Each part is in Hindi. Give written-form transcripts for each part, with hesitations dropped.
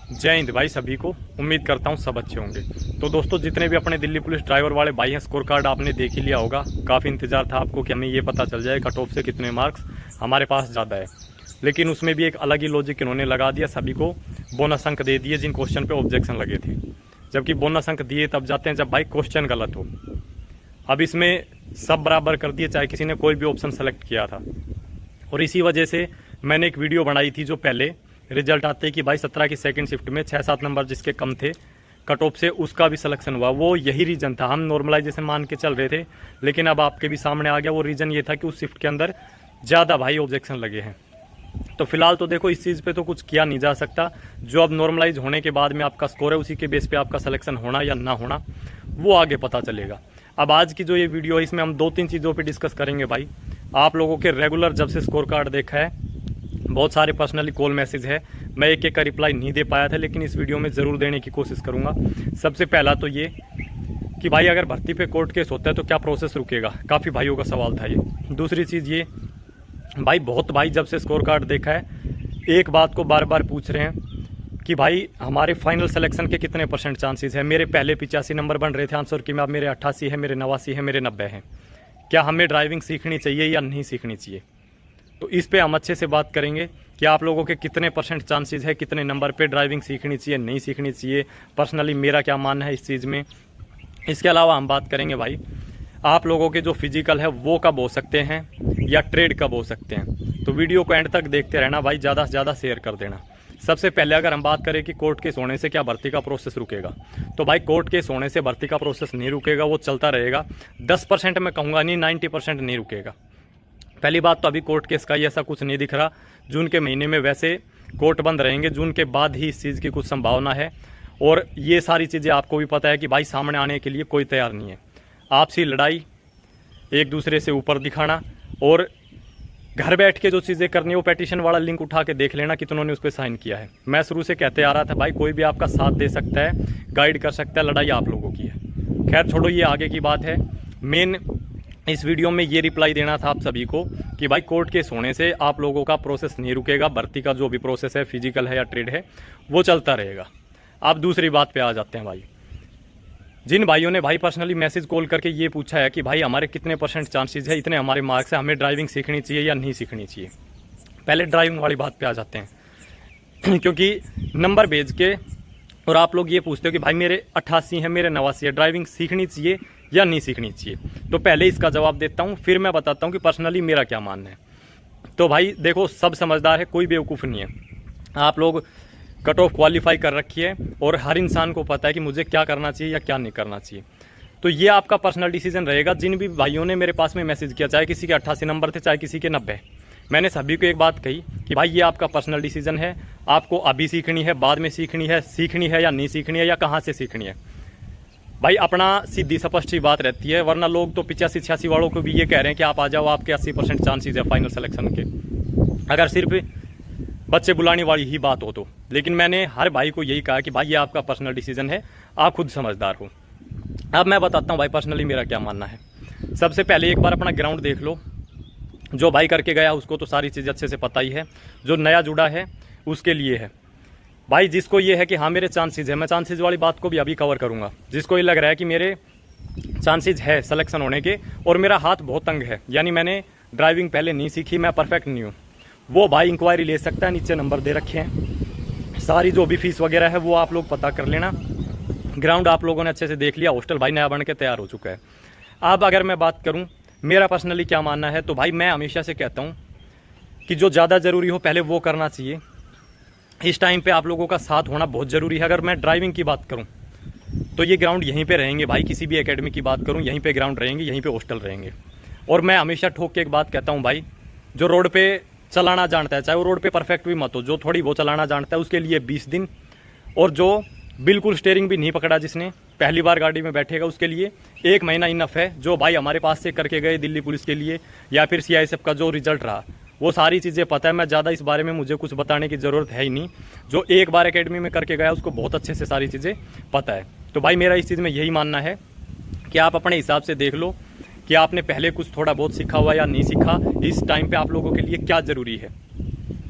जय हिंद भाई सभी को। उम्मीद करता हूँ सब अच्छे होंगे। तो दोस्तों, जितने भी अपने दिल्ली पुलिस ड्राइवर वाले भाई हैं, स्कोर कार्ड आपने देख ही लिया होगा। काफ़ी इंतजार था आपको कि हमें ये पता चल जाए कट ऑफ से कितने मार्क्स हमारे पास ज़्यादा है। लेकिन उसमें भी एक अलग ही लॉजिक इन्होंने लगा दिया, सभी को बोनस अंक दे दिए जिन क्वेश्चन पे ऑब्जेक्शन लगे थे। जबकि बोनस अंक दिए तब जाते हैं जब भाई क्वेश्चन गलत हो। अब इसमें सब बराबर कर दिए, चाहे किसी ने कोई भी ऑप्शन सेलेक्ट किया था। और इसी वजह से मैंने एक वीडियो बनाई थी जो पहले रिजल्ट आते कि भाई 17 की सेकंड शिफ्ट में 6-7 नंबर जिसके कम थे कट ऑफ से, उसका भी सिलेक्शन हुआ। वो यही रीज़न था, हम नॉर्मलाइजेशन मान के चल रहे थे, लेकिन अब आपके भी सामने आ गया। वो रीज़न ये था कि उस शिफ्ट के अंदर ज़्यादा भाई ऑब्जेक्शन लगे हैं। तो फिलहाल तो देखो, इस चीज़ पे तो कुछ किया नहीं जा सकता। जो अब नॉर्मलाइज होने के बाद में आपका स्कोर है, उसी के बेस पे आपका सिलेक्शन होना या ना होना वो आगे पता चलेगा। अब आज की जो ये वीडियो है, इसमें हम 2-3 चीज़ों पे डिस्कस करेंगे भाई। आप लोगों के रेगुलर जब से स्कोर कार्ड देखा है, बहुत सारे पर्सनली कॉल मैसेज है, मैं एक एक का रिप्लाई नहीं दे पाया था, लेकिन इस वीडियो में ज़रूर देने की कोशिश करूँगा। सबसे पहला तो ये कि भाई अगर भर्ती पे कोर्ट केस होता है तो क्या प्रोसेस रुकेगा, काफ़ी भाइयों का सवाल था ये। दूसरी चीज़ ये भाई, बहुत भाई जब से स्कोर कार्ड देखा है एक बात को बार बार पूछ रहे हैं कि भाई हमारे फाइनल सिलेक्शन के कितने % चांसेस है। मेरे पहले 85 नंबर बन रहे थे आंसर की में, अब मेरे 88 है, मेरे 89 है, मेरे 90 हैं। क्या हमें ड्राइविंग सीखनी चाहिए या नहीं सीखनी चाहिए? तो इस पे हम अच्छे से बात करेंगे कि आप लोगों के कितने % चांसेस है, कितने नंबर पे ड्राइविंग सीखनी चाहिए, नहीं सीखनी चाहिए, पर्सनली मेरा क्या मानना है इस चीज़ में। इसके अलावा हम बात करेंगे भाई, आप लोगों के जो फिजिकल है वो कब हो सकते हैं या ट्रेड कब हो सकते हैं। तो वीडियो को एंड तक देखते रहना भाई, ज़्यादा से ज़्यादा शेयर कर देना। सबसे पहले अगर हम बात करें कि कोर्ट केस होने से क्या भर्ती का प्रोसेस रुकेगा, तो भाई कोर्ट केस होने से भर्ती का प्रोसेस नहीं रुकेगा, वो चलता रहेगा। 10% मैं कहूँगा नहीं, 90% नहीं रुकेगा। पहली बात तो अभी कोर्ट केस का ही ऐसा कुछ नहीं दिख रहा। जून के महीने में वैसे कोर्ट बंद रहेंगे, जून के बाद ही इस चीज़ की कुछ संभावना है। और ये सारी चीज़ें आपको भी पता है कि भाई सामने आने के लिए कोई तैयार नहीं है। आपसी लड़ाई, एक दूसरे से ऊपर दिखाना, और घर बैठ के जो चीज़ें करनी है वो पेटिशन वाला लिंक उठा के देख लेना कितनों ने उस पर साइन किया है। मैं शुरू से कहते आ रहा था भाई, कोई भी आपका साथ दे सकता है, गाइड कर सकता है, लड़ाई आप लोगों की है। खैर छोड़ो, ये आगे की बात है। मेन इस वीडियो में ये रिप्लाई देना था आप सभी को कि भाई कोर्ट केस होने से आप लोगों का प्रोसेस नहीं रुकेगा। भर्ती का जो भी प्रोसेस है, फिजिकल है या ट्रेड है, वो चलता रहेगा। आप दूसरी बात पे आ जाते हैं भाई। जिन भाइयों ने भाई पर्सनली मैसेज कॉल करके ये पूछा है कि भाई हमारे कितने % चांसेस है, इतने हमारे मार्क्स है, हमें ड्राइविंग सीखनी चाहिए या नहीं सीखनी चाहिए। पहले ड्राइविंग वाली बात पे आ जाते हैं क्योंकि नंबर भेज के और आप लोग ये पूछते हो कि भाई मेरे 88 है, मेरे 89 है, ड्राइविंग सीखनी चाहिए या नहीं सीखनी चाहिए। तो पहले इसका जवाब देता हूँ, फिर मैं बताता हूँ कि पर्सनली मेरा क्या मानना है। तो भाई देखो, सब समझदार है, कोई बेवकूफ़ नहीं है। आप लोग कट ऑफ क्वालिफाई कर रखी है और हर इंसान को पता है कि मुझे क्या करना चाहिए या क्या नहीं करना चाहिए। तो ये आपका पर्सनल डिसीजन रहेगा। जिन भी भाइयों ने मेरे पास में मैसेज किया, चाहे किसी के 88 नंबर थे, चाहे किसी के 90, मैंने सभी को एक बात कही कि भाई ये आपका पर्सनल डिसीजन है। आपको अभी सीखनी है, बाद में सीखनी है या नहीं सीखनी है, या कहाँ से सीखनी है, भाई अपना सीधी स्पष्ट ही बात रहती है। वरना लोग तो 85-86 वालों को भी ये कह रहे हैं कि आप आ जाओ, आपके 80% चांसेस है फाइनल सिलेक्शन के, अगर सिर्फ बच्चे बुलाने वाली ही बात हो तो। लेकिन मैंने हर भाई को यही कहा कि भाई ये आपका पर्सनल डिसीजन है, आप खुद समझदार हो। अब मैं बताता हूँ भाई पर्सनली मेरा क्या मानना है। सबसे पहले एक बार अपना ग्राउंड देख लो। जो भाई करके गया उसको तो सारी चीज़ अच्छे से पता ही है, जो नया जुड़ा है उसके लिए है भाई। जिसको ये है कि हाँ मेरे चांसेस है, मैं चांसेस वाली बात को भी अभी कवर करूँगा। जिसको ये लग रहा है कि मेरे चांसेस है सिलेक्शन होने के और मेरा हाथ बहुत तंग है, यानी मैंने ड्राइविंग पहले नहीं सीखी, मैं परफेक्ट नहीं हूँ, वो भाई इंक्वायरी ले सकता है। नीचे नंबर दे रखे हैं, सारी जो भी फीस वगैरह है वो आप लोग पता कर लेना। ग्राउंड आप लोगों ने अच्छे से देख लिया, हॉस्टल भाई नया बन के तैयार हो चुका है। अब अगर मैं बात करूं मेरा पर्सनली क्या मानना है, तो भाई मैं हमेशा से कहता हूं कि जो ज़्यादा ज़रूरी हो पहले वो करना चाहिए। इस टाइम पे आप लोगों का साथ होना बहुत ज़रूरी है। अगर मैं ड्राइविंग की बात करूँ तो ये ग्राउंड यहीं पर रहेंगे भाई। किसी भी एकेडमी की बात करूँ, यहीं पर ग्राउंड रहेंगे, यहीं पर हॉस्टल रहेंगे। और मैं हमेशा ठोक के एक बात कहता हूँ भाई, जो रोड पर चलाना जानता है, चाहे वो रोड पे परफेक्ट भी मत हो, जो थोड़ी वो चलाना जानता है उसके लिए 20 दिन, और जो बिल्कुल स्टीयरिंग भी नहीं पकड़ा, जिसने पहली बार गाड़ी में बैठेगा, उसके लिए 1 महीना इनफ है। जो भाई हमारे पास से करके गए दिल्ली पुलिस के लिए या फिर CISF का जो रिजल्ट रहा, वो सारी चीज़ें पता है। मैं ज़्यादा इस बारे में मुझे कुछ बताने की ज़रूरत है ही नहीं। जो एक बार एकेडमी में करके गया उसको बहुत अच्छे से सारी चीज़ें पता है। तो भाई मेरा इस चीज़ में यही मानना है कि आप अपने हिसाब से देख लो कि आपने पहले कुछ थोड़ा बहुत सीखा हुआ या नहीं सीखा, इस टाइम पे आप लोगों के लिए क्या ज़रूरी है।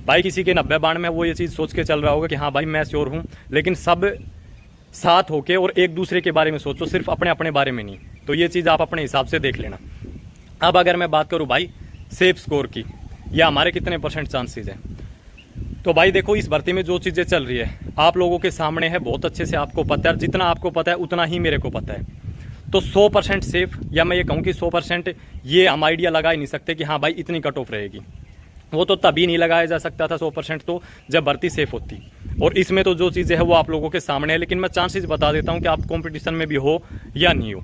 भाई किसी के 90-92 में वो ये चीज़ सोच के चल रहा होगा कि हाँ भाई मैं श्योर हूँ, लेकिन सब साथ होके और एक दूसरे के बारे में सोचो, सिर्फ अपने अपने बारे में नहीं। तो ये चीज़ आप अपने हिसाब से देख लेना। अब अगर मैं बात करूँ भाई सेफ स्कोर की, या हमारे कितने % चांसेस हैं, तो भाई देखो इस भर्ती में जो चीज़ें चल रही है आप लोगों के सामने है, बहुत अच्छे से आपको पता है, जितना आपको पता है उतना ही मेरे को पता है। तो 100% सेफ, या मैं ये कहूँ कि 100% ये हम आइडिया लगा ही नहीं सकते कि हाँ भाई इतनी कट ऑफ रहेगी। वो तो तभी नहीं लगाया जा सकता था 100% तो जब भर्ती सेफ होती। और इसमें तो जो चीज़ें है वो आप लोगों के सामने है, लेकिन मैं चांसेस बता देता हूँ कि आप कंपटीशन में भी हो या नहीं हो।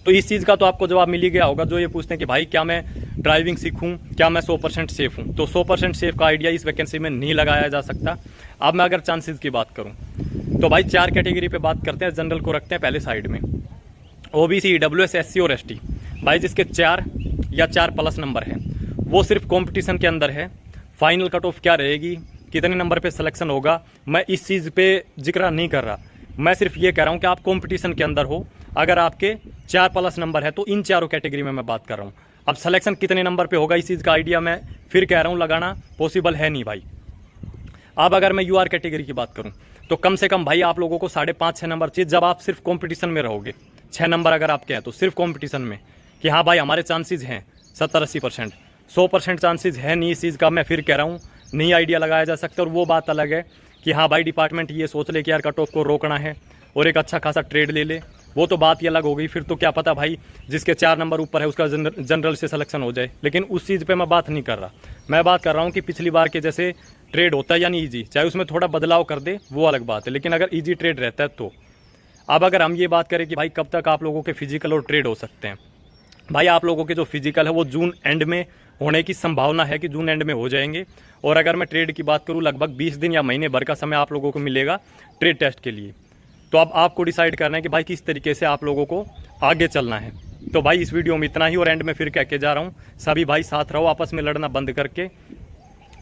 तो इस चीज़ का तो आपको जवाब मिल ही गया होगा, जो ये पूछते हैं कि भाई क्या मैं ड्राइविंग सीखूं, क्या मैं 100% सेफ हूं। तो 100% सेफ का आइडिया इस वैकेंसी में नहीं लगाया जा सकता। अब मैं अगर चांसेस की बात करूं तो भाई 4 कैटेगरी पे बात करते हैं। जनरल को रखते हैं पहले साइड में, OBC, EWS, SC और ST। भाई जिसके 4 या 4+ नंबर है वो सिर्फ कॉम्पिटिशन के अंदर है। फाइनल कट ऑफ क्या रहेगी, कितने नंबर पे सिलेक्शन होगा, मैं इस चीज़ पे जिक्र नहीं कर रहा। मैं सिर्फ ये कह रहा हूँ कि आप कंपटीशन के अंदर हो, अगर आपके 4+ नंबर है तो इन चारों कैटेगरी में मैं बात कर रहा हूँ। अब सिलेक्शन कितने नंबर पे होगा इस चीज़ का आइडिया मैं फिर कह रहा हूँ लगाना पॉसिबल है नहीं भाई। अब अगर मैं UR कैटेगरी की बात करूँ तो कम से कम भाई आप लोगों को 5.5-6 नंबर चाहिए, जब आप सिर्फ कॉम्पिटिशन में रहोगे। 6 नंबर अगर आपके हैं तो सिर्फ कॉम्पिटिशन में, कि हाँ भाई हमारे चांसेस हैं 70-80%। 100% चांसेस है नहीं इस चीज़ का, मैं फिर कह रहा हूँ नहीं आइडिया लगाया जा सकता। और वो बात अलग है कि हाँ भाई डिपार्टमेंट ये सोच ले कि यार कट ऑफ को रोकना है और एक अच्छा खासा ट्रेड ले ले, वो तो बात ही अलग हो गई। फिर तो क्या पता भाई जिसके 4 नंबर ऊपर है उसका जनरल से सिलेक्शन हो जाए। लेकिन उस चीज़ पे मैं बात नहीं कर रहा, मैं बात कर रहा हूँ कि पिछली बार के जैसे ट्रेड होता है यानी ईजी, चाहे उसमें थोड़ा बदलाव कर दे वो अलग बात है, लेकिन अगर ईजी ट्रेड रहता है तो। अब अगर हम ये बात करें कि भाई कब तक आप लोगों के फिजिकल और ट्रेड हो सकते हैं, भाई आप लोगों के जो फिजिकल है वो जून एंड में होने की संभावना है कि जून एंड में हो जाएंगे। और अगर मैं ट्रेड की बात करूँ लगभग 20 दिन या महीने भर का समय आप लोगों को मिलेगा ट्रेड टेस्ट के लिए। तो अब आपको डिसाइड करना है कि भाई किस तरीके से आप लोगों को आगे चलना है। तो भाई इस वीडियो में इतना ही, और एंड में फिर कह के जा रहा हूँ सभी भाई साथ रहो, आपस में लड़ना बंद करके,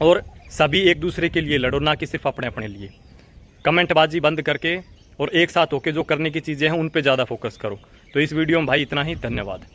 और सभी एक दूसरे के लिए लड़ो, ना कि सिर्फ अपने अपने लिए। कमेंटबाजी बंद करके और एक साथ होकर जो करने की चीज़ें हैं उन पर ज़्यादा फोकस करो। तो इस वीडियो में भाई इतना ही, धन्यवाद।